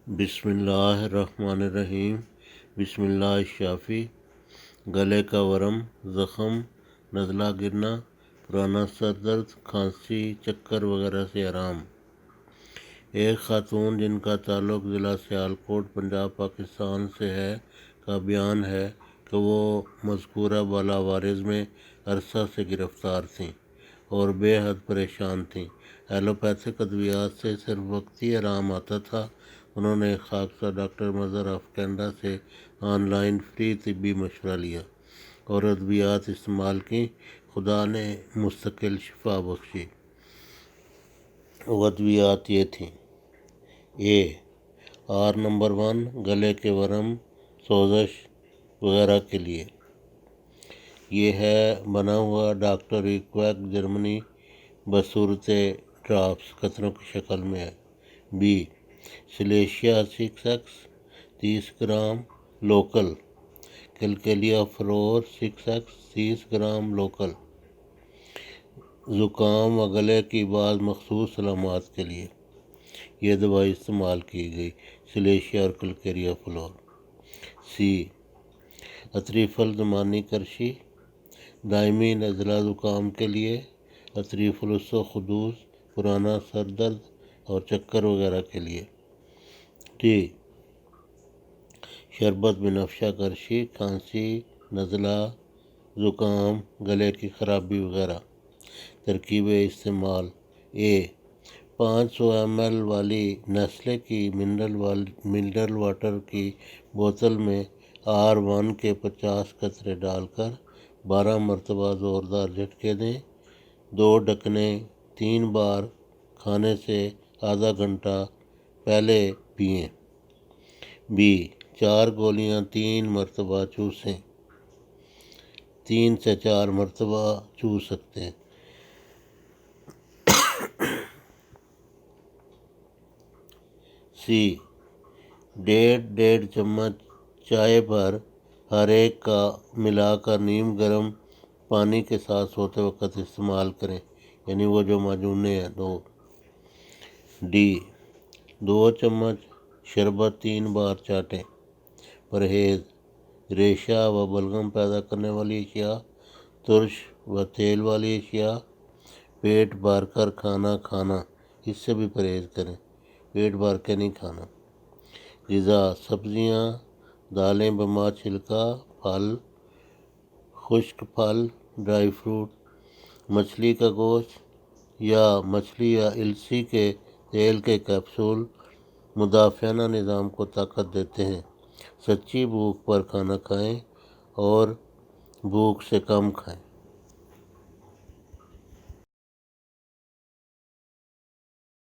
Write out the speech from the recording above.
بسم اللہ الرحمن الرحیم۔ بسم اللہ الشافی۔ گلے کا ورم، زخم، نزلہ گرنا، پرانا سر درد، کھانسی، چکر وغیرہ سے آرام۔ ایک خاتون جن کا تعلق ضلع سیالکوٹ پنجاب پاکستان سے ہے کا بیان ہے کہ وہ مذکورہ بالاوارز میں عرصہ سے گرفتار تھیں اور بے حد پریشان تھیں۔ ایلوپیتھک ادویات سے صرف وقتی آرام آتا تھا۔ انہوں نے خاکسار ڈاکٹر مظہر آف کینیڈا سے آن لائن فری طبی مشورہ لیا اور ادویات استعمال کیں۔ خدا نے مستقل شفا بخشی۔ وہ ادویات یہ تھیں: نمبر 1، گلے کے ورم، سوزش وغیرہ کے لیے یہ ہے بنا ہوا ڈاکٹر ریکویک جرمنی بصورت ڈراپس قطروں کی شکل میں ہے۔ سلیشیا 6X 30 گرام لوکل، کلکیلیا فلور 6X 30 گرام لوکل، زکام و گلے کی بعض مخصوص علامات کے لیے یہ دوائی استعمال کی گئی، سلیشیا اور کلکیلیا فلور۔ اطریفل زمانی کرشی، دائمی نزلہ زکام کے لیے، اطریفلس و خدوس، پرانا سر درد اور چکر وغیرہ کے لیے۔ شربت بنفشہ کرشی، کھانسی، نزلہ، زکام، گلے کی خرابی وغیرہ۔ ترکیبیں استعمال: 500 ml والی نیسلے کی منرل واٹر کی بوتل میں R1 کے 50 قطرے ڈال کر 12 مرتبہ زوردار جھٹکے دیں۔ 2 ڈھکنے 3 بار کھانے سے آدھا گھنٹہ پہلے پئیں۔ 4 گولیاں 3 مرتبہ چوسیں۔ 3 سے 4 مرتبہ چوس سکتے ہیں۔ ڈیڑھ چمچ چائے پر ہر ایک کا ملا کر نیم گرم پانی کے ساتھ سوتے وقت استعمال کریں، یعنی وہ جو معجونے ہیں۔ 2 چمچ شربت 3 بار چاٹیں۔ پرہیز: ریشہ و بلغم پیدا کرنے والی اشیاء، ترش و تیل والی اشیاء، پیٹ بھر کر کھانا کھانا، اس سے بھی پرہیز کریں، پیٹ بھر کے نہیں کھانا۔ غذا: سبزیاں، دالیں بما چھلکا، پھل، خشک پھل، ڈرائی فروٹ، مچھلی کا گوشت یا مچھلی یا السی کے تیل کے کیپسول مدافعانہ نظام کو طاقت دیتے ہیں۔ سچی بھوک پر کھانا کھائیں اور بھوک سے کم کھائیں۔